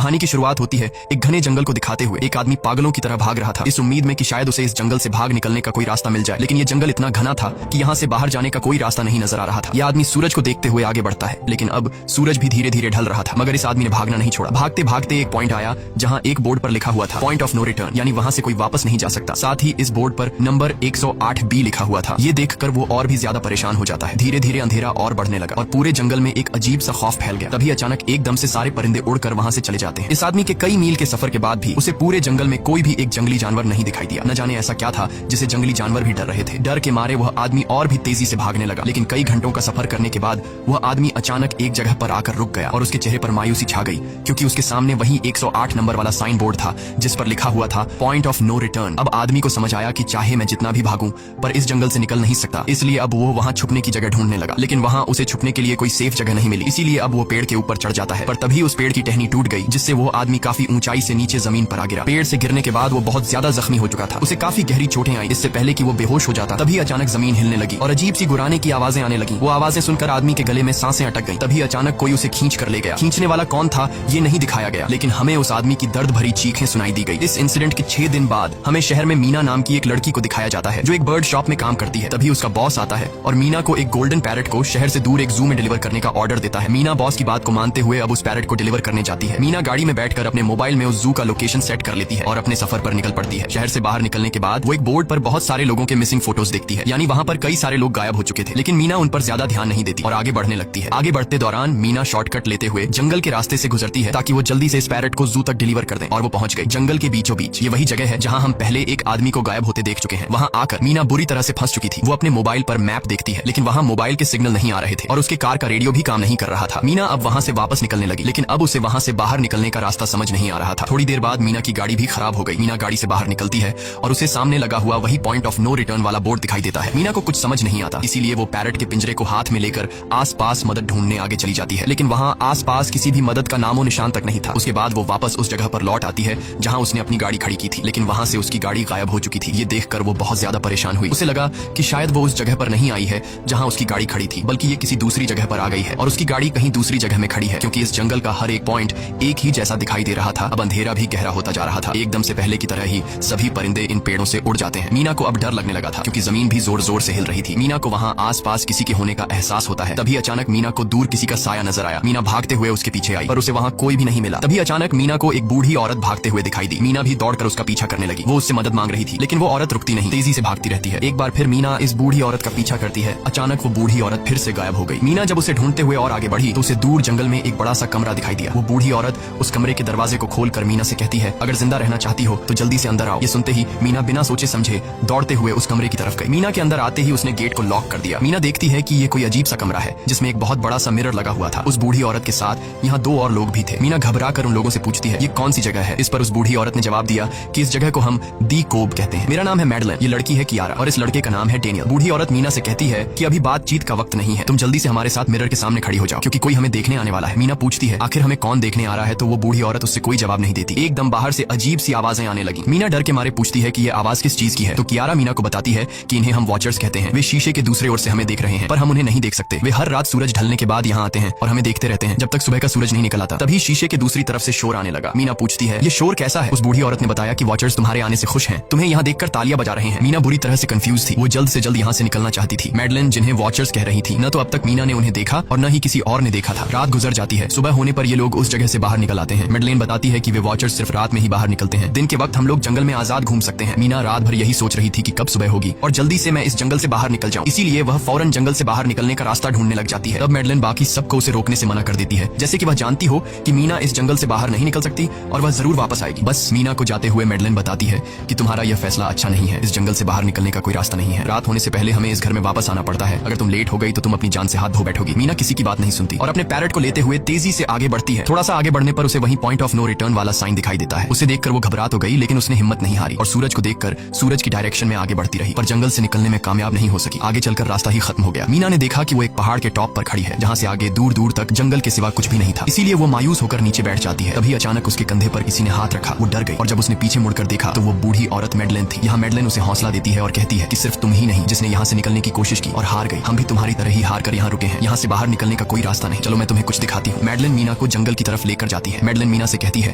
कहानी की शुरुआत होती है एक घने जंगल को दिखाते हुए। एक आदमी पागलों की तरह भाग रहा था, इस उम्मीद में कि शायद उसे इस जंगल से भाग निकलने का कोई रास्ता मिल जाए, लेकिन ये जंगल इतना घना था कि यहाँ से बाहर जाने का कोई रास्ता नहीं नजर आ रहा था। यह आदमी सूरज को देखते हुए आगे बढ़ता है, लेकिन अब सूरज भी धीरे धीरे ढल रहा था, मगर इस आदमी ने भागना नहीं छोड़ा। भागते भागते एक पॉइंट आया जहाँ एक बोर्ड पर लिखा हुआ था पॉइंट ऑफ नो रिटर्न, यानी वहाँ से कोई वापस नहीं जा सकता। साथ ही इस बोर्ड पर नंबर 108B लिखा हुआ था। ये देखकर वो और भी ज्यादा परेशान हो जाता है। धीरे धीरे अंधेरा और बढ़ने लगा और पूरे जंगल में एक अजीब सा खौफ फैल गया। तभी अचानक एकदम से सारे परिंदे उड़कर वहाँ से चले जाते हैं। इस आदमी के कई मील के सफर के बाद भी उसे पूरे जंगल में कोई भी एक जंगली जानवर नहीं दिखाई दिया। न जाने ऐसा क्या था जिसे जंगली जानवर भी डर रहे थे। डर के मारे वह आदमी और भी तेजी से भागने लगा, लेकिन कई घंटों का सफर करने के बाद वह आदमी अचानक एक जगह पर आकर रुक गया और उसके चेहरे पर मायूसी छा गई, क्योंकि उसके सामने वही 108 नंबर वाला साइन बोर्ड था जिस पर लिखा हुआ था पॉइंट ऑफ नो रिटर्न। अब आदमी को समझ आया कि चाहे मैं जितना भी भागूं पर इस जंगल से निकल नहीं सकता, इसलिए अब वो वहाँ छुपने की जगह ढूंढने लगा, लेकिन वहाँ उसे छुपने के लिए कोई सेफ जगह नहीं मिली। इसीलिए अब वो पेड़ के ऊपर चढ़ जाता है, पर तभी उस पेड़ की टहनी टूट गई, जिससे वो आदमी काफी ऊंचाई से नीचे जमीन पर आ गिरा। पेड़ से गिरने के बाद वो बहुत ज्यादा जख्मी हो चुका था, उसे काफी गहरी चोटें आई। इससे पहले कि वो बेहोश हो जाता तभी अचानक जमीन हिलने लगी और अजीब सी गुराने की आवाजें आने लगी। वो आवाजें सुनकर आदमी के गले में सांसें अटक गईं। तभी अचानक कोई उसे खींच कर ले गया। खींचने वाला कौन था ये नहीं दिखाया गया, लेकिन हमें उस आदमी की दर्द भरी चीखें सुनाई दी गई। इस इंसिडेंट के 6 दिन बाद हमें शहर में मीना नाम की एक लड़की को दिखाया जाता है जो एक बर्ड शॉप में काम करती है। तभी उसका बॉस आता है और मीना को एक गोल्डन पैरट को शहर से दूर एक जू में डिलीवर करने का ऑर्डर देता है। मीना बॉस की बात को मानते हुए अब उस पैरट को डिलीवर करने जाती है। मीना गाड़ी में बैठकर अपने मोबाइल में उस जू का लोकेशन सेट कर लेती है और अपने सफर पर निकल पड़ती है। शहर से बाहर निकलने के बाद वो एक बोर्ड पर बहुत सारे लोगों के मिसिंग फोटोज देखती है, यानी वहाँ पर कई सारे लोग गायब हो चुके थे, लेकिन मीना उन पर ज्यादा ध्यान नहीं देती और आगे बढ़ने लगती है। आगे बढ़ते दौरान मीना शॉर्टकट लेते हुए जंगल के रास्ते से गुजरती है ताकि वो जल्दी से इस पैरट को जू तक डिलीवर कर दें, और वो पहुंच गई जंगल के बीचों बीच। ये वही जगह है जहाँ हम पहले एक आदमी को गायब होते देख चुके हैं। वहाँ आकर मीना बुरी तरह से फंस चुकी थी। वो अपने मोबाइल पर मैप देखती है, लेकिन वहाँ मोबाइल के सिग्नल नहीं आ रहे थे और उसके कार का रेडियो भी काम नहीं कर रहा था। मीना अब वहाँ से वापस निकलने लगी, लेकिन अब उसे वहाँ से बाहर निकलने का रास्ता समझ नहीं आ रहा था। थोड़ी देर बाद मीना की गाड़ी भी खराब हो गई। मीना गाड़ी से बाहर निकलती है और उसे सामने लगा हुआ वही पॉइंट ऑफ नो रिटर्न वाला बोर्ड दिखाई देता है। मीना को कुछ समझ नहीं आता, इसीलिए वो पैरट के पिंजरे को हाथ में लेकर आसपास मदद ढूंढने आगे चली जाती है, लेकिन वहाँ आसपास किसी भी मदद का नामो निशान तक नहीं था। उसके बाद वो वापस उस जगह पर लौट आती है जहाँ उसने अपनी गाड़ी खड़ी की थी, लेकिन वहाँ से उसकी गाड़ी गायब हो चुकी थी। ये देखकर वो बहुत ज्यादा परेशान हुई। उसे लगा कि शायद वो उस जगह पर नहीं आई है जहाँ उसकी गाड़ी खड़ी थी, बल्कि ये किसी दूसरी जगह पर आ गई है और उसकी गाड़ी कहीं दूसरी जगह में खड़ी है, क्योंकि इस जंगल का हर एक पॉइंट एक ही जैसा दिखाई दे रहा था। अब अंधेरा भी गहरा होता जा रहा था। एकदम से पहले की तरह ही सभी परिंदे इन पेड़ों से उड़ जाते हैं। मीना को अब डर लगने लगा था, क्योंकि जमीन भी जोर जोर से हिल रही थी। मीना को वहाँ आसपास किसी के होने का एहसास होता है। तभी अचानक मीना को दूर किसी का साया नजर आया। मीना भागते हुए उसके पीछे आई, पर उसे वहाँ कोई भी नहीं मिला। तभी अचानक मीना को एक बूढ़ी औरत भागते हुए दिखाई दी। मीना भी दौड़कर उसका पीछा करने लगी। वो उससे मदद मांग रही थी, लेकिन वो औरत रुकती नहीं, तेजी से भागती रहती है। एक बार फिर मीना इस बूढ़ी औरत का पीछा करती है। अचानक वो बूढ़ी औरत फिर से गायब हो गई। मीना जब उसे ढूंढते हुए और आगे बढ़ी तो उसे दूर जंगल में एक बड़ा सा कमरा दिखाई दिया। वो बूढ़ी औरत उस कमरे के दरवाजे को खोलकर मीना से कहती है, अगर जिंदा रहना चाहती हो तो जल्दी से अंदर आओ। ये सुनते ही मीना बिना सोचे समझे दौड़ते हुए उस कमरे की तरफ गई। मीना के अंदर आते ही उसने गेट को लॉक कर दिया। मीना देखती है कि ये कोई अजीब सा कमरा है जिसमें एक बहुत बड़ा सा मिरर लगा हुआ था। उस बूढ़ी औरत के साथ यहाँ 2 और लोग भी थे। मीना घबरा कर उन लोगों से पूछती है, ये कौन सी जगह है? इस पर उस बूढ़ी औरत ने जवाब दिया कि इस जगह को हम दी कोब कहते हैं। मेरा नाम है मैडलन, ये लड़की है कियारा और इस लड़के का नाम है डेनियल। बूढ़ी औरत मीना से कहती है कि अभी बातचीत का वक्त नहीं है, तुम जल्दी से हमारे साथ मिरर के सामने खड़ी हो जाओ, क्योंकि कोई हमें देखने आने वाला है। मीना पूछती है, आखिर हमें कौन देखने आ रहा है? तो वो बूढ़ी औरत उससे कोई जवाब नहीं देती। एकदम बाहर से अजीब सी आवाजें आने लगी। मीना डर के मारे पूछती है कि ये आवाज किस चीज की है? तो कियारा मीना को बताती है कि इन्हें हम वॉचर्स कहते हैं। वे शीशे के दूसरे ओर से हमें देख रहे हैं, पर हम उन्हें नहीं देख सकते। वे हर रात सूरज ढलने के बाद यहाँ आते हैं और हमें देखते रहते हैं जब तक सुबह का सूरज नहीं निकल आता। तभी शीशे के दूसरी तरफ से शोर आने लगा। मीना पूछती है, ये शोर कैसा है? उस बूढ़ी औरत ने बताया कि वॉचर्स तुम्हारे आने से खुश हैं, तुम्हें यहाँ देखकर तालियां बजा रहे हैं। मीना बुरी तरह से कंफ्यूज थी। वो जल्द से जल्द यहाँ से निकलना चाहती थी। मैडलन जिन्हें वॉचर्स कह रही थी, न तो अब तक मीना ने उन्हें देखा और न ही किसी और ने देखा था। रात गुजर जाती है। सुबह होने पर ये लोग उस जगह से बाहर निकल आते हैं। मैडलन बताती है कि वे वॉचर्स सिर्फ रात में ही बाहर निकलते हैं, दिन के वक्त हम लोग जंगल में आजाद घूम सकते हैं। मीना रात भर यही सोच रही थी कि कब सुबह होगी और जल्दी से मैं इस जंगल से बाहर निकल जाऊं, इसीलिए वह फौरन जंगल से बाहर निकलने का रास्ता ढूंढने लग जाती है। तब मैडलन बाकी सबको उसे रोकने से मना कर देती है, जैसे कि वह जानती हो कि मीना इस जंगल से बाहर नहीं निकल सकती और वह जरूर वापस आएगी। बस मीना को जाते हुए मैडलन बताती है कि तुम्हारा यह फैसला अच्छा नहीं है, इस जंगल से बाहर निकलने का कोई रास्ता नहीं है। रात होने से पहले हमें इस घर में वापस आना पड़ता है। अगर तुम लेट हो गई तो तुम अपनी जान से हाथ धो बैठोगी। मीना किसी की बात नहीं सुनती और अपने पैरट को लेते हुए तेजी से आगे बढ़ती है। थोड़ा सा आगे बढ़ने पर उसे वही पॉइंट ऑफ नो रिटर्न वाला साइन दिखाई देता है। उसे देखकर वो घबरा तो गई, लेकिन उसने हिम्मत नहीं हारी और सूरज को देखकर सूरज की डायरेक्शन में आगे बढ़ती रही, पर जंगल से निकलने में कामयाब नहीं हो सकी। आगे चलकर रास्ता ही खत्म हो गया। मीना ने देखा कि वो एक पहाड़ के टॉप पर खड़ी है, जहाँ से आगे दूर दूर तक जंगल के सिवा कुछ भी नहीं था। इसीलिए वो मायूस होकर नीचे बैठ जाती है। तभी अचानक उसके कंधे पर किसी ने हाथ रखा। वो डर गई और जब उसने पीछे मुड़कर देखा तो वो बूढ़ी औरत मैडलन थी। यहाँ मैडलन उसे हौसला देती है और कहती है कि सिर्फ तुम ही नहीं जिसने यहाँ से निकलने की कोशिश की और हार गई, हम भी तुम्हारी तरह ही हार कर यहाँ रुके हैं। यहाँ से बाहर निकलने का कोई रास्ता नहीं, चलो मैं तुम्हें कुछ दिखाती हूँ। मैडलन मीना को जंगल की तरफ लेकर जाती है। है। मेडलिन मीना से कहती है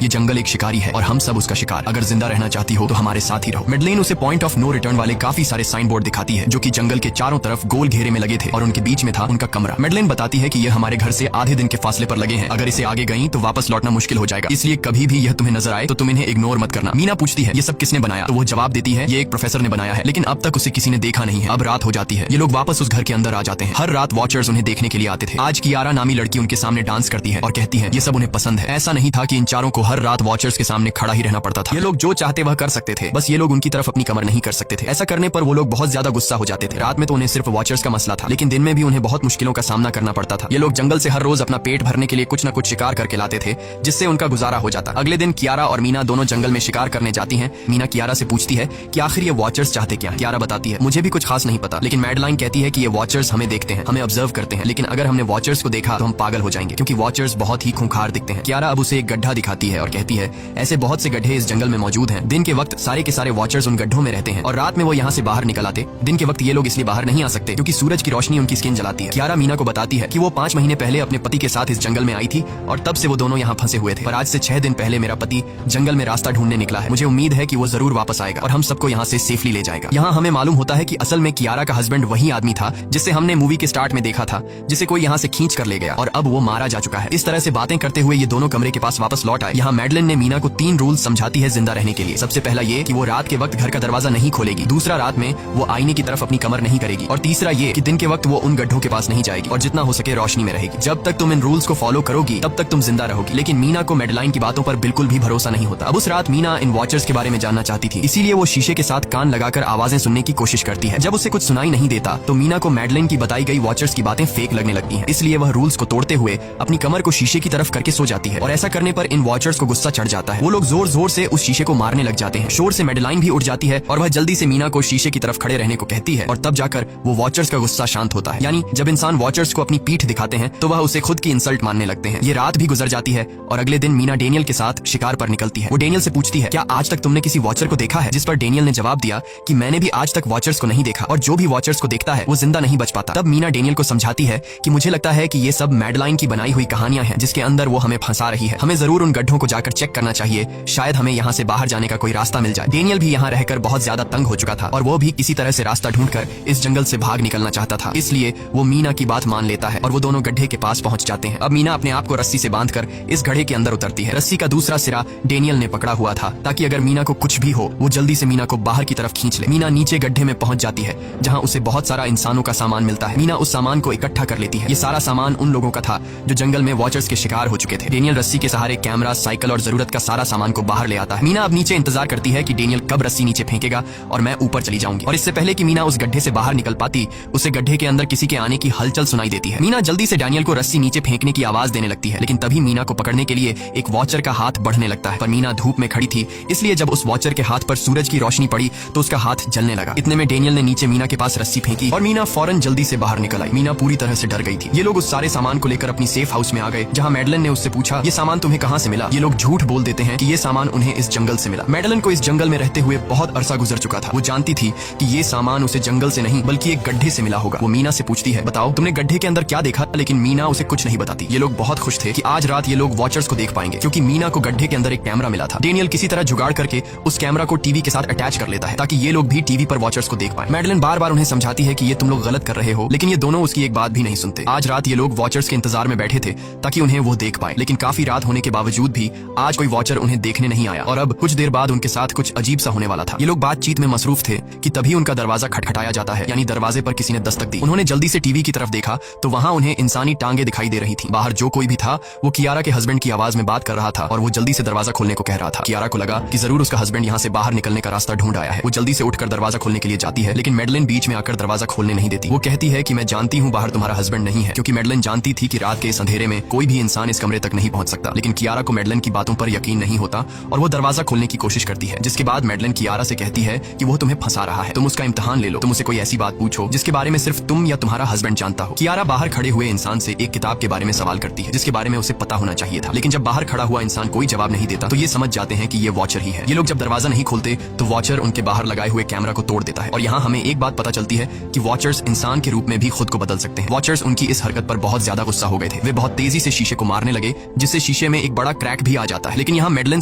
ये जंगल एक शिकारी है और हम सब उसका शिकार। अगर जिंदा रहना चाहती हो तो हमारे साथ ही रहो। मेडलिन उसे पॉइंट ऑफ नो रिटर्न वाले काफी सारे साइन बोर्ड दिखाती है जो कि जंगल के चारों तरफ गोल घेरे में लगे थे और उनके बीच में था उनका कमरा। मेडलिन बताती है कि ये हमारे घर से आधे दिन के फासले पर लगे हैं। अगर इसे आगे गई तो वापस लौटना मुश्किल हो जाएगा, इसलिए कभी भी यह तुम्हें नजर आए तो तुम इन्हें इग्नोर मत करना। मीना पूछती है ये सब किसने बनाया, तो वो जवाब देती है ये एक प्रोफेसर ने बनाया है, लेकिन अब तक उसे किसी ने देखा नहीं है। अब रात हो जाती है, ये लोग वापस उस घर के अंदर आ जाते हैं। हर रात वॉचर्स उन्हें देखने के लिए आते थे। आज कियारा नामी लड़की उनके सामने डांस करती है और कहती है ये सब उन्हें पसंद है। ऐसा नहीं था कि इन चारों को हर रात वॉचर्स के सामने खड़ा ही रहना पड़ता था। ये लोग जो चाहते वह कर सकते थे, बस ये लोग उनकी तरफ अपनी कमर नहीं कर सकते थे। ऐसा करने पर वो लोग बहुत ज्यादा गुस्सा हो जाते थे। रात में तो उन्हें सिर्फ वॉचर्स का मसला था, लेकिन दिन में भी उन्हें बहुत मुश्किलों का सामना करना पड़ता था। ये लोग जंगल से हर रोज अपना पेट भरने के लिए कुछ न कुछ शिकार करके लाते थे, जिससे उनका गुजारा हो जाता। अगले दिन कियारा और मीना दोनों जंगल में शिकार करने जाती हैं। मीना कियारा से पूछती है कि आखिर ये वॉचर्स चाहते क्या। कियारा बताती है मुझे भी कुछ खास नहीं पता, लेकिन मैडलाइन कहती है कि ये वॉचर्स हमें देखते हैं, हमें ऑब्जर्व करते हैं, लेकिन अगर हमने वॉचर्स को देखा तो हम पागल हो जाएंगे क्योंकि वॉचर्स बहुत ही खूंखार दिखते हैं। कियारा अब उसे एक गड्ढा दिखाती है और कहती है ऐसे बहुत से गड्ढे इस जंगल में मौजूद हैं। दिन के वक्त सारे के सारे वॉचर्स उन गड्ढों में रहते हैं और रात में वो यहाँ से बाहर निकल आते। दिन के वक्त ये लोग इसलिए बाहर नहीं आ सकते क्योंकि सूरज की रोशनी उनकी स्किन जलाती है। कियारा मीना को बताती है कि वो 5 महीने पहले अपने पति के साथ इस जंगल में आई थी और तब से वो दोनों यहाँ फंसे हुए थे, पर आज से 6 दिन पहले मेरा पति जंगल में रास्ता ढूंढने निकला है। मुझे उम्मीद है कि वो जरूर वापस आएगा और हम सबको यहाँ से सेफली ले जाएगा। यहाँ हमें मालूम होता है कि असल में कियारा का हस्बैंड वही आदमी था जिसे हमने मूवी के स्टार्ट में देखा था, जिसे कोई यहाँ से खींच कर ले गया और अब वो मारा जा चुका है। इस तरह से बातें करते हुए ये दोनों कमरे के पास वापस लौट आए। यहाँ मैडलिन ने मीना को 3 रूल समझाती है जिंदा रहने के लिए। सबसे पहला ये कि वो रात के वक्त घर का दरवाजा नहीं खोलेगी, दूसरा रात में वो आईने की तरफ अपनी कमर नहीं करेगी और तीसरा ये कि दिन के वक्त वो उन गड्ढों के पास नहीं जाएगी और जितना हो सके रोशनी में रहेगी। जब तक तुम इन रूल्स को फॉलो करोगी तब तक तुम जिंदा रहोगी। लेकिन मीना को मैडलाइन की बातों पर बिल्कुल भी भरोसा नहीं होता। अब उस रात मीना इन वॉचर्स के बारे में जानना चाहती थी, इसीलिए वो शीशे के साथ कान लगाकर आवाजें सुनने की कोशिश करती है। जब उसे कुछ सुनाई नहीं देता तो मीना को मैडलाइन की बताई गई वॉचर्स की बातें फेक लगने लगती हैं। इसलिए वह रूल्स को तोड़ते हुए अपनी कमर को शीशे की तरफ करके सो जाती है और ऐसा करने पर इन वॉचर्स को गुस्सा चढ़ जाता है। वो लोग जोर जोर से उस शीशे को मारने लग जाते हैं। शोर से मैडलाइन भी उठ जाती है और वह जल्दी से मीना को शीशे की तरफ खड़े रहने को कहती है और तब जाकर वो वॉचर्स का गुस्सा शांत होता है। यानी जब इंसान वॉचर्स को अपनी पीठ दिखाते हैं तो वह उसे खुद की इंसल्ट मानने लगते हैं। ये रात भी गुजर जाती है और अगले दिन मीना डेनियल के साथ शिकार पर निकलती है। वो डेनियल से पूछती है क्या आज तक तुमने किसी वॉचर को देखा है, जिस पर डेनियल ने जवाब दिया कि मैंने भी आज तक वॉचर्स को नहीं देखा और जो भी वॉचर्स को देखता है वो जिंदा नहीं बच पाता। तब मीना डेनियल को समझाती है कि मुझे लगता है कि ये सब मैडलाइन की बनाई हुई कहानियां हैं जिसके अंदर वो हमें फंसा रही है। हमें जरूर उन गड्ढों को जाकर चेक करना चाहिए, शायद हमें यहाँ से बाहर जाने का कोई रास्ता मिल जाए। डेनियल भी यहाँ रहकर बहुत ज्यादा तंग हो चुका था और वो भी किसी तरह से रास्ता ढूंढकर इस जंगल से भाग निकलना चाहता था, इसलिए वो मीना की बात मान लेता है और वो दोनों गड्ढे के पास पहुंच जाते हैं। अब मीना अपने आप को रस्सी से बांधकर इस गड्ढे के अंदर उतरती है। रस्सी का दूसरा सिरा डेनियल ने पकड़ा हुआ था ताकि अगर मीना को कुछ भी हो वो जल्दी से मीना को बाहर की तरफ खींच ले। मीना नीचे गड्ढे में पहुंच जाती है जहां उसे बहुत सारा इंसानों का सामान मिलता है। मीना उस सामान को इकट्ठा कर लेती है। ये सारा सामान उन लोगों का था जो जंगल में वॉचर्स के शिकार हो चुके थे। डेनियल रस्सी के सहारे कैमरा, साइकिल और जरूरत का सारा सामान को बाहर ले आता है। मीना अब नीचे इंतजार करती है कि डेनियल कब रस्सी नीचे फेंकेगा और मैं ऊपर चली जाऊंगी। और इससे पहले कि मीना उस गड्ढे से बाहर निकल पाती उसे गड्ढे के अंदर किसी के आने की हलचल सुनाई देती है। मीना जल्दी से डेनियल को रस्सी नीचे फेंकने की आवाज देने लगती है, लेकिन तभी मीना को पकड़ने के लिए एक वॉचर का हाथ बढ़ने लगता है। पर मीना धूप में खड़ी थी, इसलिए जब उस वॉचर के हाथ पर सूरज की रोशनी पड़ी तो उसका हाथ जलने लगा। इतने में डेनियल ने नीचे मीना के पास रस्सी फेंकी और मीना फौरन जल्दी से बाहर निकल आई। मीना पूरी तरह से डर गई थी। ये लोग उस सारे सामान को लेकर अपनी सेफ हाउस में आ गए जहां मैडलिन ने उससे पूछा ये सामान तुम्हें कहां से मिला। ये लोग झूठ बोल देते हैं कि ये सामान उन्हें इस जंगल से मिला। मैडलिन को इस जंगल में रहते हुए बहुत अरसा गुजर चुका था। वो जानती थी कि ये सामान उसे जंगल से नहीं बल्कि एक गड्ढे से मिला होगा। वो मीना से पूछती है बताओ तुमने गड्ढे के अंदर क्या देखा, लेकिन मीना उसे कुछ नहीं बताती। ये लोग बहुत खुश थे कि आज रात ये लोग वॉचर्स को देख पाएंगे क्योंकि मीना को गड्ढे के अंदर एक कैमरा मिला था। डेनियल किसी तरह जुगाड़ करके उस कैमरा को टीवी के साथ अटैच कर लेता है ताकि ये लोग भी टीवी पर वॉचर्स को देख पाए। मैडलिन बार बार उन्हें समझाती है कि ये तुम लोग गलत कर रहे हो, लेकिन ये दोनों उसकी एक बात भी नहीं सुनते। आज रात ये लोग वॉचर्स के इंतजार में बैठे थे ताकि उन्हें वो देख पाए, लेकिन काफी रात होने के बावजूद भी आज कोई वॉचर उन्हें देखने नहीं आया और अब कुछ देर बाद उनके साथ कुछ अजीब सा होने वाला था। ये लोग बातचीत में मसरूफ थे कि तभी उनका दरवाजा खटखटाया जाता है, यानी दरवाजे पर किसी ने दस्तक दी। उन्होंने जल्दी से टीवी की तरफ देखा तो वहां उन्हें इंसानी टांगे दिखाई दे रही थी। बाहर जो कोई भी था वो कियारा के हस्बैंड की आवाज में बात कर रहा था और वो जल्दी से दरवाजा खोलने को कह रहा था। कियारा को लगा कि जरूर उसका हस्बैंड यहाँ से बाहर निकलने का रास्ता ढूंढ आया है। वो जल्दी से उठकर दरवाजा खोलने के लिए जाती है, लेकिन मैडलिन बीच में आकर दरवाजा खोलने नहीं देती। वो कहती है कि मैं जानती हूँ बाहर तुम्हारा हस्बैंड नहीं है, क्योंकि मैडलिन जानती थी कि रात के इस अंधेरे में कोई भी इंसान इस कमरे तक नहीं पहुंच सकता। लेकिन कियारा को मैडलिन की बातों पर यकीन नहीं होता और वो दरवाजा खोलने की कोशिश करती है, जिसके बाद मैडलिन कियारा से कहती है कि वो तुम्हें फंसा रहा है, तुम उसका इम्तिहान ले लो, तुम उसे कोई ऐसी बात पूछो जिसके बारे में सिर्फ तुम या तुम्हारा हस्बैंड जानता हो। कियारा बाहर खड़े हुए इंसान से एक किताब के बारे में सवाल करती है जिसके बारे में उसे पता होना चाहिए था, लेकिन जब बाहर खड़ा हुआ इंसान कोई जवाब नहीं देता तो ये समझ जाते हैं कि ये वॉचर ही है। ये लोग जब दरवाजा नहीं खोलते तो वॉचर उनके बाहर लगाए हुए कैमरा को तोड़ देता है और यहाँ हमें एक बात पता चलती है कि वॉचर्स इंसान के रूप में भी खुद को बदल सकते हैं। वॉचर्स उनकी इस हरकत पर बहुत ज्यादा गुस्सा हो गए थे। वे बहुत तेजी से शीशे को मारने लगे जिससे शीशे में एक बड़ा क्रैक भी आ जाता है। लेकिन यहाँ मेडलिन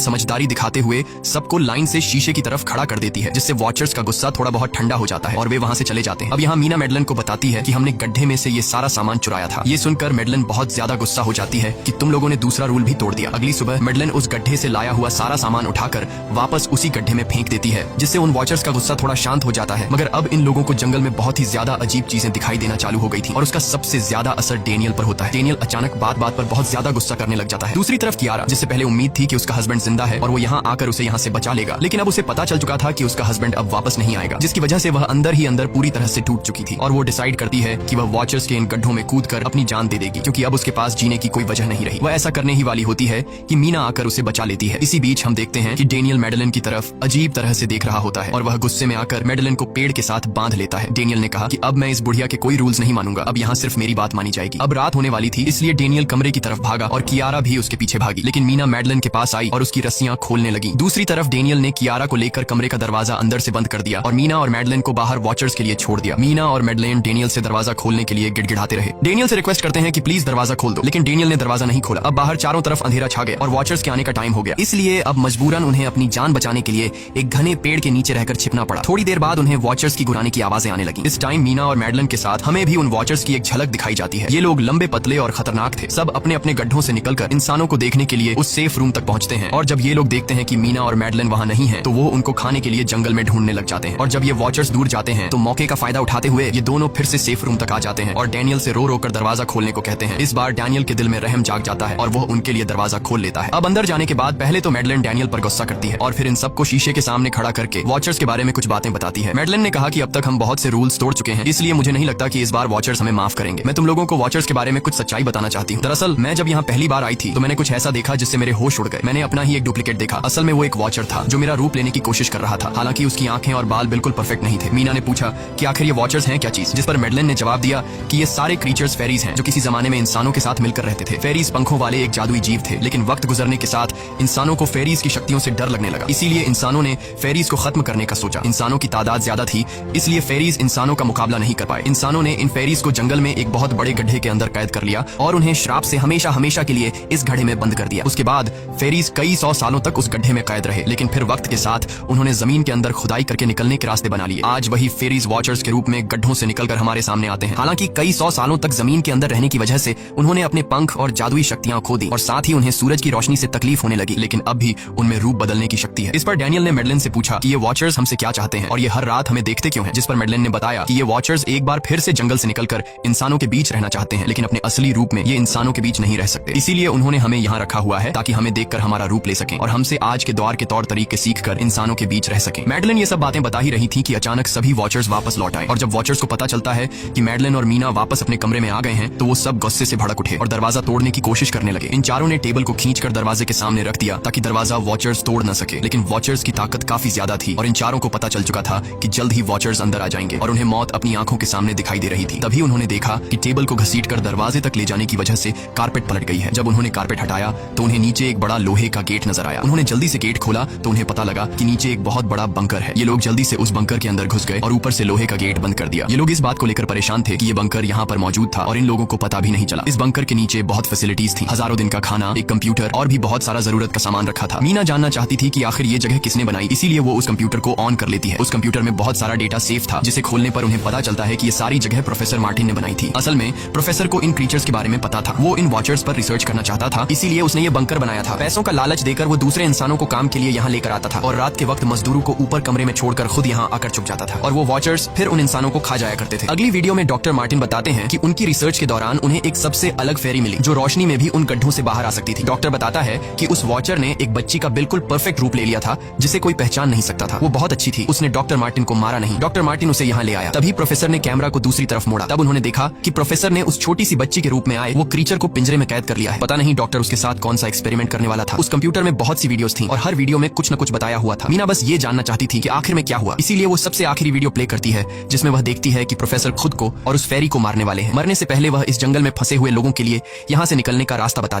समझदारी दिखाते हुए सबको लाइन से शीशे की तरफ खड़ा कर देती है, जिससे वॉचर्स का गुस्सा थोड़ा बहुत ठंडा हो जाता है और वे वहाँ से चले जाते हैं। अब यहाँ मीना मेडलिन को बताती है कि हमने गड्ढे में से ये सारा सामान चुराया था। ये सुनकर मेडलिन बहुत ज्यादा गुस्सा हो जाती है कि तुम लोगों ने दूसरा रूल भी तोड़ दिया। अगली सुबह मेडलिन उस गड्ढे से लाया हुआ सारा सामान उठाकर वापस उसी गड्ढे में फेंक देती है, जिससे उन वॉचर्स का गुस्सा थोड़ा शांत हो जाता है। मगर अब इन लोगों को जंगल में बहुत ही ज्यादा अजीब चीजें दिखाई देना चालू हो गई थी और उसका सबसे ज्यादा असर डेनियल पर होता है। डेनियल अचानक बात बात पर बहुत ज्यादा गुस्सा करने लग जाता है। दूसरी तरफ कियारा, जिससे पहले उम्मीद थी कि उसका हस्बैंड जिंदा है और वो यहाँ आकर उसे यहाँ से बचा लेगा, लेकिन अब उसे पता चल चुका था कि उसका हस्बैंड अब वापस नहीं आएगा, जिसकी वजह से वह अंदर ही अंदर पूरी तरह से टूट चुकी थी और वो डिसाइड करती है कि वह वॉचर्स के इन गड्ढों में कूदकर अपनी जान दे देगी, क्योंकि अब उसके पास जीने की कोई वजह नहीं रही। वह ऐसा करने ही वाली होती है कि मीना आकर उसे बचा लेती है। इसी बीच हम देखते हैं कि डेनियल मेडलिन की तरफ अजीब तरह से देख रहा होता है और वह गुस्से में आकर मेडलिन को पेड़ के साथ बांध लेता है। डेनियल ने कहा कि अब मैं इस बुढ़िया के कोई रूल्स नहीं मानूंगा, अब यहाँ सिर्फ मेरी बात मानी जाएगी। अब रात होने वाली थी, इसलिए डेनियल कमरे की तरफ भागा और कियारा भी उसके पीछे भागी, लेकिन मीना मेडलिन के पास आई और उसकी रस्सियां खोलने लगी। दूसरी तरफ डेनियल ने कियारा को लेकर कमरे का दरवाजा अंदर से बंद कर दिया और मीना और मेडलिन को बाहर वॉचर्स के लिए छोड़ दिया। मीना और मेडलिन डेनियल से दरवाजा खोलने के लिए गिड़गिड़ाते रहे। डेनियल से रिक्वेस्ट करते हैं कि प्लीज दरवाजा खोल दो, लेकिन डेनियल ने दरवाजा नहीं खोला। अब बाहर चारों तरफ अंधेरा छा गया और वॉचर्स के आने का टाइम हो गया, इसलिए अब मजबूरन उन्हें अपनी जान बचाने के लिए एक घने पेड़ के नीचे रहकर छिपना पड़ा। थोड़ी देर बाद उन्हें वॉचर्स की गुराने की आवाजें आने लगी। इस टाइम मीना और मेडलिन के साथ हमें भी उन वॉचर्स की एक झलक दिखाई जाती है। ये लोग लंबे पतले और खतरनाक थे। सब अपने अपने गड्ढों से निकलकर इंसानों को देखने के लिए उस सेफ रूम तक पहुंचते हैं और जब ये लोग देखते हैं कि मीना और मेडलिन वहाँ नहीं है, तो वो उनको खाने के लिए जंगल में ढूंढने लग जाते हैं। और जब ये वॉचर्स दूर जाते हैं तो मौके का फायदा उठाते हुए ये दोनों फिर से सेफ रूम तक आ जाते हैं और डेनियल से रो रो कर दरवाजा खोलने को कहते हैं। इस बार डेनियल के दिल में रहम जाग जाता है और वो उनके लिए दरवाजा खोल लेता है। अब अंदर जाने के बाद पहले तो मेडलिन डेनियल पर गुस्सा करती है और फिर इन सबको शीशे के सामने खड़ा करके वॉचर्स के बारे में कुछ बातें बताती है। मेडलिन ने कहा कि अब तक हम बहुत से रूल्स तोड़ चुके हैं, इसलिए मुझे नहीं लगता कि इस बार वॉचर्स हमें माफ करेंगे। मैं तुम लोगों को वॉचर्स के बारे में कुछ सच्चाई बताना चाहती हूँ। दरअसल मैं जब यहाँ पहली बार आई थी तो मैंने कुछ ऐसा देखा जिससे मेरे होश उड़ गए। मैंने अपना ही एक डुप्लीकेट देखा। असल में वो एक वॉचर था जो मेरा रूप लेने की कोशिश कर रहा था, हालांकि उसकी आंखें और बाल बिल्कुल परफेक्ट नहीं थे। मीना ने पूछा कि आखिर ये वॉचर्स हैं क्या चीज, जिस पर मेडलिन ने जवाब दिया कि ये सारे क्रीचर्स फेरीज हैं जो किसी जमाने में इंसानों के साथ मिलकर रहते थे। फेरीज पंखों वाले एक जादुई जीव थे, लेकिन वक्त गुजरने के साथ इंसानों को फेरीज की शक्तियों से डर लगने लगा, इसीलिए इंसानों ने फेरीज को खत्म करने का सोचा। इंसानों की तादाद ज्यादा थी, इसलिए फेरीज इंसानों का मुकाबला नहीं कर पाए। इंसानों ने इन फेरीज को जंगल में एक बहुत बड़े गड्ढे के अंदर कैद कर लिया और उन्हें श्राप से हमेशा हमेशा के लिए इस गड्ढे में बंद कर दिया। उसके बाद फेरीज कई 100 सालों तक उस गड्ढे में कैद रहे, लेकिन फिर वक्त के साथ उन्होंने जमीन के अंदर खुदाई करके निकलने के रास्ते बना लिए। आज वही फेरीज वॉचर्स के रूप में गड्ढों से निकलकर हमारे सामने आते हैं। हालांकि कई 100 सालों तक जमीन के अंदर रहने की वजह से उन्होंने अपने पंख और जादुई शक्तियां खो दी और साथ ही उन्हें सूरज की रोशनी से तकलीफ होने लगी, लेकिन अब भी उनमें रूप बदलने की शक्ति है। इस पर डेनियल ने मेडलिन से पूछा कि ये वॉचर्स हमसे क्या चाहते हैं और ये हर रात हमें देखते क्यों हैं, जिस पर मेडलिन ने बताया कि ये वॉचर्स एक बार फिर से जंगल से निकलकर इंसानों के बीच रहना चाहते हैं, लेकिन अपने असली रूप में ये इंसानों के बीच नहीं रह सकते। इसीलिए उन्होंने हमें यहाँ रखा हुआ है ताकि हमें देखकर हमारा रूप ले सकें और हमसे आज के दौर के तौर तरीके सीखकर इंसानों के बीच रह सकें। मेडलिन ये सब बातें बता ही रही थी कि अचानक सभी वॉचर्स वापस लौट आए और जब वॉचर्स को पता चलता है कि मेडलिन और मीना वापस अपने कमरे में आ गए हैं तो वो सब गुस्से से भड़क उठे और दरवाजा तोड़ने की कोशिश करने लगे। इन चारों ने टेबल को खींचकर दरवाजे के सामने रख दिया ताकि दरवाजा वॉचर्स तोड़ न सके, लेकिन वॉचर्स की ताकत काफी ज्यादा थी और इन चारों को पता चल चुका था कि जल्द ही वॉचर्स अंदर आ जाएंगे और उन्हें मौत अपनी आंखों के सामने दिखाई दे रही थी। तभी उन्होंने देखा कि टेबल को घसीटकर दरवाजे तक ले जाने की वजह से कारपेट पलट गई है। जब उन्होंने कारपेट हटाया तो उन्हें नीचे एक बड़ा लोहे का गेट नजर आया। उन्होंने जल्दी से गेट खोला तो उन्हें पता लगा कि नीचे एक बहुत बड़ा बंकर है। ये लोग जल्दी से उस बंकर के अंदर घुस गए और ऊपर से लोहे का गेट बंद कर दिया। ये लोग इस बात को लेकर परेशान थे कि ये बंकर यहाँ पर मौजूद था और इन लोगों को पता भी नहीं चला। इस बंकर के नीचे बहुत फैसिलिटीज थी, हजारों दिन का खाना, एक कंप्यूटर और भी बहुत सारा जरूरत का सामान रखा था। मीना जानना चाहती थी कि आखिर ये जगह किसने बनाई, इसीलिए वो उस कंप्यूटर को ऑन कर लेती है। उस कंप्यूटर में बहुत सारा डेटा सेफ था, जिसे खोलने पर उन्हें पता चलता है कि ये सारी जगह प्रोफेसर मार्टिन ने बनाई थी। असल में प्रोफेसर को इन क्रीचर्स के बारे में पता था, वो इन वॉचर्स पर रिसर्च करना चाहता था, इसीलिए उसने ये बंकर बनाया था। पैसों का लालच देकर वो दूसरे इंसानों को काम के लिए यहाँ लेकर आता था और रात के वक्त मजदूरों को ऊपर कमरे में छोड़कर खुद यहाँ आकर छुप जाता था और वो वॉचर्स फिर उन इंसानों को खा जाया करते थे। अगली वीडियो में डॉक्टर मार्टिन बताते हैं कि उनकी रिसर्च के दौरान उन्हें एक सबसे अलग फेरी मिली जो रोशनी में भी उन गड्ढों से बाहर आ सकती थी। डॉक्टर बताता है कि उस वॉचर ने एक बच्ची का बिल्कुल परफेक्ट रूप ले लिया था जिसे कोई पहचान नहीं सकता था। वो बहुत अच्छी थी, उसने डॉक्टर मार्टिन को मारा नहीं। डॉक्टर मार्टिन उसे यहाँ ले आया। तभी प्रोफेसर ने कैमरा को दूसरी तरफ मोड़ा। तब उन्होंने देखा कि प्रोफेसर ने उस छोटी सी बच्ची के रूप में आए वो क्रीचर को पिंजरे में कैद कर लिया है। पता नहीं डॉक्टर उसके साथ कौन सा एक्सपेरिमेंट करने वाला था। उस कंप्यूटर में बहुत सी वीडियोस थी और हर वीडियो में कुछ न कुछ बताया हुआ था। मीना बस ये जानना चाहती थी कि आखिर में क्या हुआ, इसीलिए वो सबसे आखिरी वीडियो प्ले करती है जिसमें वह देखती है कि प्रोफेसर खुद को और उस फेरी को मारने वाले हैं। मरने से पहले वह इस जंगल में फंसे हुए लोगों के लिए यहाँ से निकलने का रास्ता बता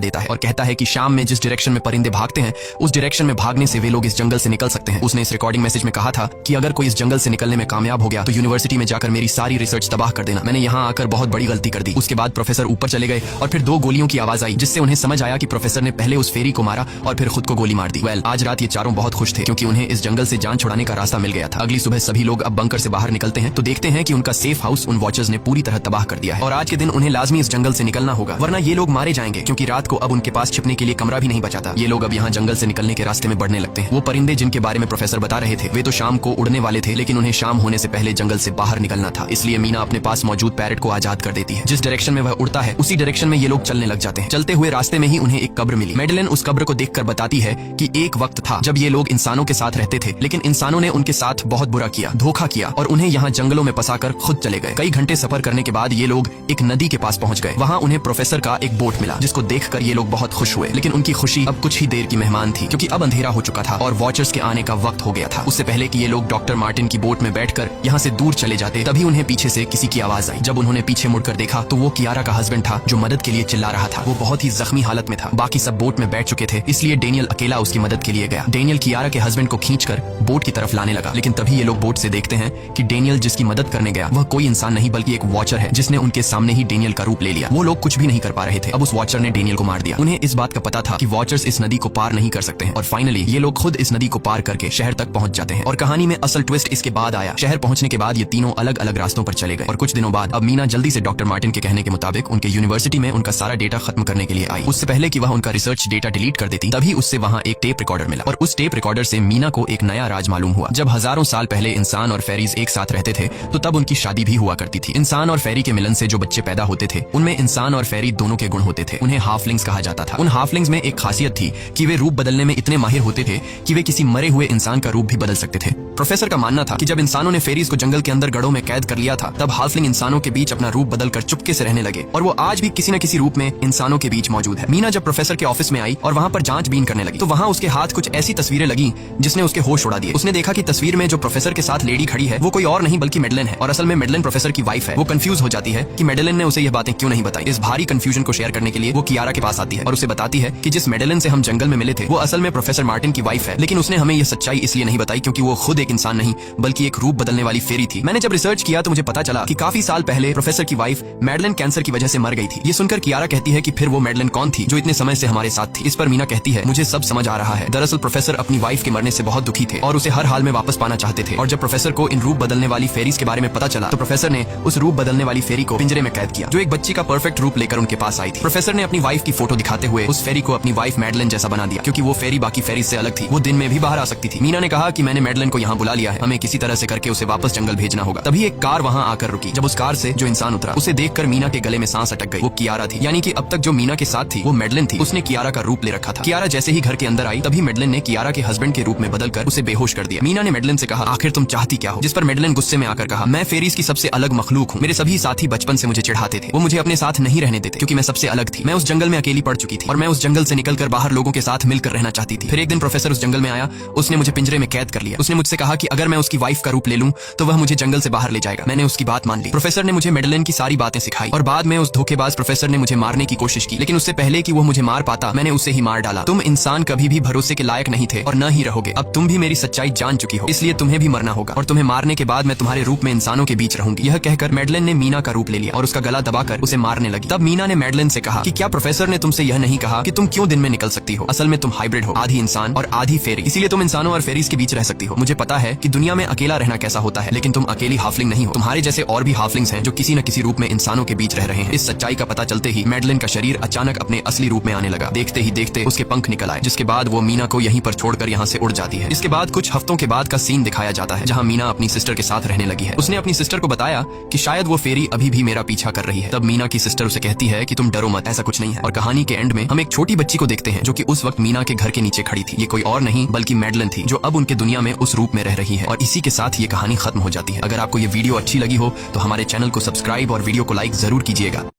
देता है और कहता है कि शाम में जिस डायरेक्शन में परिंदे भागते हैं उस डायरेक्शन में भागने से वे लोग इस जंगल से निकल सकते हैं। उसने इस रिकॉर्डिंग मैसेज में कहा था कि अगर कोई इस जंगल से निकलने में कामयाब हो गया तो यूनिवर्सिटी में जाकर मेरी सारी रिसर्च तबाह कर देना। मैंने यहाँ आकर बहुत बड़ी गलती कर दी। उसके बाद प्रोफेसर ऊपर चले गए और फिर 2 गोलियों की आवाज आई जिससे उन्हें समझ समझ आया कि प्रोफेसर ने पहले उस फेरी को मारा और फिर खुद को गोली मार दी। आज रात ये चारों बहुत खुश थे क्योंकि उन्हें इस जंगल से जान छुड़ाने का रास्ता मिल गया था। अगली सुबह सभी लोग अब बंकर से बाहर निकलते हैं तो देखते हैं कि उनका सेफ हाउस उन वॉचर्स ने पूरी तरह तबाह कर दिया है और आज के दिन उन्हें लाजमी इस जंगल से निकलना होगा, वरना ये लोग मारे जाएंगे क्योंकि रात को अब उनके पास छिपने के लिए कमरा भी नहीं बचाता। ये लोग अब यहाँ जंगल से निकलने के रास्ते में बढ़ने लगते हैं। वो परिंदे जिनके बारे में प्रोफेसर बता रहे थे वे तो शाम को उड़ने वाले थे, लेकिन उन्हें शाम होने से पहले जंगल से बाहर निकलना था। इसलिए मीना अपने पास मौजूद पैरट को आजाद कर देती है। जिस डायरेक्शन में वह उड़ता है उसी डायरेक्शन में ये लोग चलने लग जाते हैं। चलते हुए रास्ते में ही उन्हें एक कब्र मिली। मैडेलिन उस कब्र को देखकर बताती है कि एक वक्त था जब ये लोग इंसानों के साथ रहते थे, लेकिन इंसानों ने उनके साथ बहुत बुरा किया, धोखा किया और उन्हें यहाँ जंगलों में फंसाकर खुद चले गए। कई घंटे सफर करने के बाद ये लोग एक नदी के पास पहुंच गए। वहाँ उन्हें प्रोफेसर का एक बोट मिला जिसको देखकर ये लोग बहुत खुश हुए, लेकिन उनकी खुशी अब कुछ ही देर की मेहमान थी क्योंकि अब अंधेरा हो चुका था और वॉचर्स के आने का वक्त हो गया था। उससे पहले कि ये लोग डॉक्टर मार्टिन की बोट में बैठकर यहाँ से दूर चले जाते तभी उन्हें पीछे से किसी की आवाज आई। जब उन्होंने पीछे मुड़कर देखा तो वो कियारा का हस्बैंड था जो मदद के लिए चिल्ला रहा था। वो बहुत ही जख्मी हालत में था। बाकी सब बोट में बैठ चुके थे, इसलिए डेनियल अकेला उसकी मदद के लिए गया। डेनियल कियारा के हस्बैंड को खींचकर बोट की तरफ लाने लगा, लेकिन तभी ये लोग बोट से देखते हैं कि डेनियल जिसकी मदद करने गया वह कोई इंसान नहीं बल्कि एक वॉचर है जिसने उनके सामने ही डेनियल का रूप ले लिया। वो लोग कुछ भी नहीं कर पा रहे थे। अब उस वॉचर ने डेनियल को मार दिया। उन्हें इस बात का पता था कि वॉचर्स इस नदी को पार नहीं कर सकते हैं और फाइनली ये लोग खुद इस नदी को पार करके शहर तक पहुंच जाते हैं। और कहानी में असल ट्विस्ट इसके बाद आया। शहर पहुंचने के बाद ये तीनों अलग अलग रास्तों पर चले गए और कुछ दिनों बाद अब मीना जल्दी से डॉक्टर मार्टिन के कहने के मुताबिक उनके यूनिवर्सिटी में उनका सारा डेटा खत्म करने के लिए आई। उससे पहले कि वह उनका रिसर्च डेटा डिलीट कर देती तभी उससे वहाँ एक टेप रिकॉर्डर मिला और उस टेप रिकॉर्डर से मीना को एक नया राज मालूम हुआ। जब हजारों साल पहले इंसान और फेरीज एक साथ रहते थे तो तब उनकी शादी भी हुआ करती थी। इंसान और फेरी के मिलन से जो बच्चे पैदा होते थे उनमें इंसान और फेरी दोनों के गुण होते थे। उन्हें हाफलिंग्स कहा जाता था। उन हाफलिंग्स में एक खासियत थी कि वे रूप बदलने में इतने माहिर होते थे कि वे किसी मरे हुए इंसान का रूप भी बदल सकते थे। प्रोफेसर का मानना था कि जब इंसानों ने फेरीज को जंगल के अंदर गढ़ों में कैद कर लिया था तब हाफलिंग इंसानों के बीच अपना रूप बदलकर चुपके से रहने लगे और वो आज भी किसी न किसी रूप में इंसानों के बीच मौजूद है। मीना जब प्रोफेसर के ऑफिस में आई और वहाँ पर जांचबीन करने लगी तो वहाँ उसके हाथ कुछ ऐसी तस्वीरें लगी जिसने उसके होश उड़ा दिए। उसने देखा कि तस्वीर में जो प्रोफेसर के साथ लेडी खड़ी है वो कोई और नहीं बल्कि मैडेलिन है और असल में मैडेलिन प्रोफेसर की वाइफ है। वो कंफ्यूज हो जाती है कि मैडेलिन ने उसे ये बातें क्यों नहीं बताई। इस भारी कंफ्यूजन को शेयर करने के लिए वो कियारा के पास आती है और उसे बताती है कि जिस मैडेलिन से हम जंगल में मिले थे वो असल में प्रोफेसर मार्टिन की वाइफ है, लेकिन उसने हमें ये सच्चाई इसलिए नहीं बताई क्योंकि वो खुद एक इंसान नहीं बल्कि एक रूप बदलने वाली फेरी थी। मैंने जब रिसर्च किया तो मुझे पता चला कि काफी साल पहले प्रोफेसर की वाइफ मैडेलिन कैंसर की वजह से मर गई थी। ये सुनकर कियारा कहती है कि फिर वो मैडेलिन कौन थी जो इतने समय से हमारे साथ थी। इस पर मीना कहती है मुझे सब समझ आ रहा है। दरअसल प्रोफेसर अपनी वाइफ के मरने से बहुत दुखी थे और उसे हर हाल में वापस पाना चाहते थे और जब प्रोफेसर को इन रूप बदलने वाली फेरीज के बारे में पता चला तो प्रोफेसर ने उस रूप बदलने वाली फेरी को पिंजरे में कैद किया जो एक बच्ची का परफेक्ट रूप लेकर उनके पास आई थी। प्रोफेसर ने अपनी वाइफ की फोटो दिखाते हुए उस फेरी को अपनी वाइफ मैडेलिन जैसा बना दिया क्योंकि वो फेरी बाकी फेरीज से अलग थी। वो दिन में भी बाहर आ सकती थी। मीना ने कहा कि मैंने मैडेलिन को यहाँ बुला लिया है, हमें किसी तरह से करके उसे वापस जंगल भेजना होगा। तभी एक कार वहाँ आकर रुकी। जब उस कार से जो इंसान उतरा उसे देखकर मीना के गले में सांस अटक गई। वो कियारा थी, यानी कि अब तक जो मीना के साथ थी वो मैडेलिन थी। उसने कियारा का रूप ले रखा था। कियारा जैसे ही घर के अंदर आई तभी मैडेलिन ने कियारा के हस्बैंड के रूप में बदलकर उसे बेहोश कर दिया। मीना ने मैडेलिन से कहा आखिर तुम चाहती क्या हो, जिस पर मैडेलिन गुस्से में आकर कहा मैं फेरीज की सबसे अलग मखलूक हूँ। मेरे सभी साथी बचपन से मुझे चिढ़ाते थे, वो मुझे अपने साथ नहीं रहने देते क्योंकि मैं सबसे अलग थी। मैं उस जंगल में अकेली पड़ चुकी थी और मैं उस जंगल से निकलकर बाहर लोगों के साथ मिलकर रहना चाहती थी। फिर एक दिन प्रोफेसर उस जंगल में आया, उसने मुझे पिंजरे में कैद कर लिया। उसने मुझसे कहा कि अगर मैं उसकी वाइफ का रूप ले लूं तो वह मुझे जंगल से बाहर ले जाएगा। मैंने उसकी बात मान ली। प्रोफेसर ने मुझे मैडेलिन की सारी बातें सिखाई और बाद में उस धोखेबाज प्रोफेसर ने मुझे मारने की कोशिश की, लेकिन उससे पहले कि वो मुझे मार पाता मैंने उसे ही मार डाला। तुम इंसान कभी भी भरोसे के लायक नहीं थे और न ही रहोगे। अब तुम भी मेरी सच्चाई जान चुकी हो, इसलिए तुम्हें भी मरना होगा और तुम्हें मारने के बाद मैं तुम्हारे रूप में इंसानों के बीच रहूंगी। यह कहकर मैडेलिन ने मीना का रूप ले लिया और उसका गला दबाकर उसे मारने लगी। तब मीना ने मैडेलिन से कहा कि क्या प्रोफेसर ने तुमसे यह नहीं कहा कि तुम क्यों दिन में निकल सकती हो? असल में तुम हाइब्रिड हो, आधी इंसान और आधी फेरी, इसीलिए तुम इंसानों और फेरीज के बीच रह सकती हो। मुझे पता है कि दुनिया में अकेला रहना कैसा होता है, लेकिन तुम अकेली हाफलिंग नहीं हो। तुम्हारे जैसे और भी हाफलिंग्स हैं जो किसी न किसी रूप में इंसानों के बीच रह रहे हैं। इस सच्चाई का पता चलते ही मैडेलिन का शरीर अचानक अपने असली रूप में आने लगा। देखते ही देखते उसके पंख निकल आए, जिसके बाद वो मीना को यहीं पर छोड़कर यहाँ से उड़ जाती है। इसके बाद कुछ हफ्तों के बाद का सीन दिखाया जाता है जहाँ मीना अपनी सिस्टर के साथ रहने लगी है। उसने अपनी सिस्टर को बताया कि शायद वो फेरी अभी भी मेरा पीछा कर रही है। तब मीना की सिस्टर उसे कहती है कि तुम डरो मत, ऐसा कुछ नहीं है। और कहानी के एंड में हम एक छोटी बच्ची को देखते हैं जो कि उस वक्त मीना के घर के नीचे खड़ी थी। ये कोई और नहीं बल्कि मैडेलिन थी जो अब उनके दुनिया में उस रूप में रह रही है। और इसी के साथ ये कहानी खत्म हो जाती है। अगर आपको ये वीडियो अच्छी लगी हो तो हमारे चैनल को सब्सक्राइब और वीडियो को लाइक जरूर कीजिएगा।